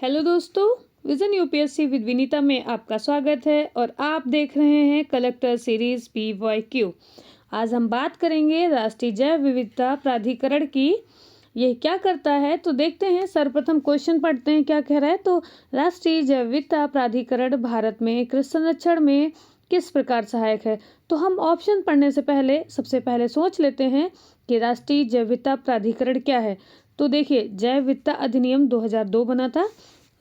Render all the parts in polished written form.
Hello दोस्तों, vision UPSC with Vinita में आपका स्वागत है और आप देख रहे हैं कलेक्टर सीरीज PYQ। आज हम बात करेंगे राष्ट्रीय जैव विविधता प्राधिकरण की। यह क्या करता है तो देखते हैं। सर्वप्रथम क्वेश्चन पढ़ते हैं, क्या कह रहा है। तो राष्ट्रीय जैव विविधता प्राधिकरण भारत में कृषि संरक्षण में किस प्रकार सहायक है। तो हम ऑप्शन पढ़ने से पहले सबसे पहले सोच लेते हैं कि राष्ट्रीय जैव विविधता प्राधिकरण क्या है। तो देखिए, जैव विविधता अधिनियम 2002 बना था।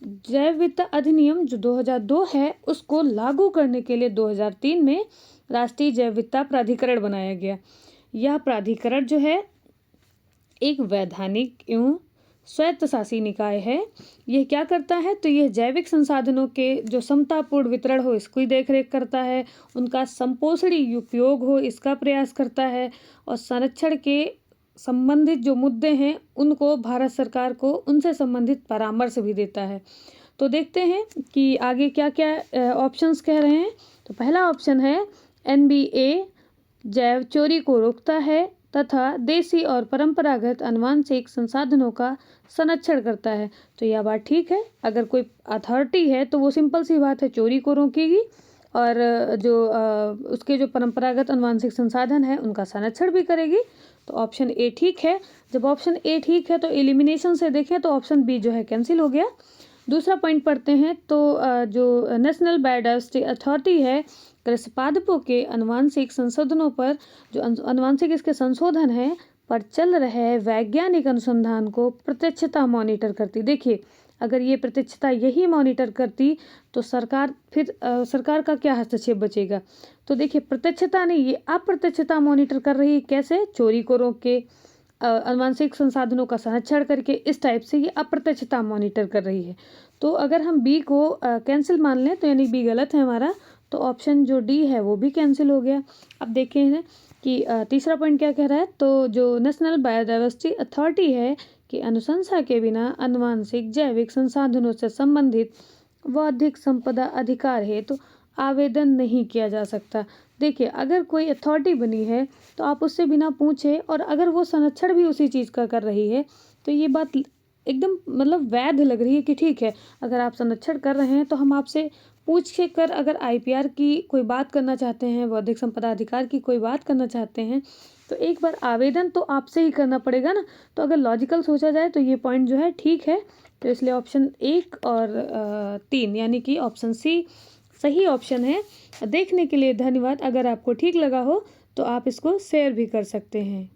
जैव विविधता अधिनियम जो 2002 है उसको लागू करने के लिए 2003 में राष्ट्रीय जैव विविधता प्राधिकरण बनाया गया। यह प्राधिकरण जो है एक वैधानिक एवं स्वायत्तशासी निकाय है। यह क्या करता है तो यह जैविक संसाधनों के जो समतापूर्ण वितरण हो इसकी देखरेख करता है, उनका संपोषणी उपयोग हो इसका प्रयास करता है, और संरक्षण के संबंधित जो मुद्दे हैं उनको भारत सरकार को उनसे संबंधित परामर्श भी देता है। तो देखते हैं कि आगे क्या क्या ऑप्शंस कह रहे हैं। तो पहला ऑप्शन है NBA जैव चोरी को रोकता है तथा देसी और परंपरागत आनुवंशिक संसाधनों का संरक्षण करता है। तो यह बात ठीक है। अगर कोई अथॉरिटी है तो वो सिंपल सी बात है, चोरी को रोकेगी और जो उसके जो परंपरागत आनुवंशिक संसाधन है उनका संरक्षण भी करेगी। तो ऑप्शन ए ठीक है। जब ऑप्शन ए ठीक है तो एलिमिनेशन से देखें तो ऑप्शन बी जो है कैंसिल हो गया। दूसरा पॉइंट पढ़ते हैं। तो जो नेशनल बायोडायवर्सिटी अथॉरिटी है, कृषि पादपों के आनुवंशिक संशोधनों पर जो आनुवंशिक इसके संशोधन है पर चल रहे वैज्ञानिक अनुसंधान को प्रत्यक्षता मॉनिटर करती। देखिए, अगर ये प्रत्यक्षता यही मॉनिटर करती तो सरकार का क्या हस्तक्षेप बचेगा। तो देखिए, प्रत्यक्षता नहीं, ये अप्रत्यक्षता मॉनिटर कर रही है। कैसे? चोरी को रोक के, आनुवंशिक संसाधनों का संरक्षण करके, इस टाइप से ये अप्रत्यक्षता मॉनिटर कर रही है। तो अगर हम बी को कैंसिल मान लें तो यानी बी गलत है हमारा, तो ऑप्शन जो डी है वो भी कैंसिल हो गया। अब देखें कि तीसरा पॉइंट क्या कह रहा है। तो जो नेशनल बायोडायवर्सिटी अथॉरिटी है कि अनुशंसा के बिना आनुवंशिक जैविक संसाधनों से संबंधित बौद्धिक संपदा अधिकार है तो आवेदन नहीं किया जा सकता। देखिए, अगर कोई अथॉरिटी बनी है तो आप उससे बिना पूछे, और अगर वो संरक्षण भी उसी चीज़ का कर रही है तो ये बात एकदम मतलब वैध लग रही है कि ठीक है, अगर आप संरक्षण कर रहे हैं तो हम आपसे पूछ के कर अगर IPR की कोई बात करना चाहते हैं, बौद्धिक संपदा अधिकार की कोई बात करना चाहते हैं, तो एक बार आवेदन तो आपसे ही करना पड़ेगा ना। तो अगर लॉजिकल सोचा जाए तो ये पॉइंट जो है ठीक है। तो इसलिए ऑप्शन 1 और 3 यानी कि ऑप्शन सी सही ऑप्शन है। देखने के लिए धन्यवाद। अगर आपको ठीक लगा हो तो आप इसको शेयर भी कर सकते हैं।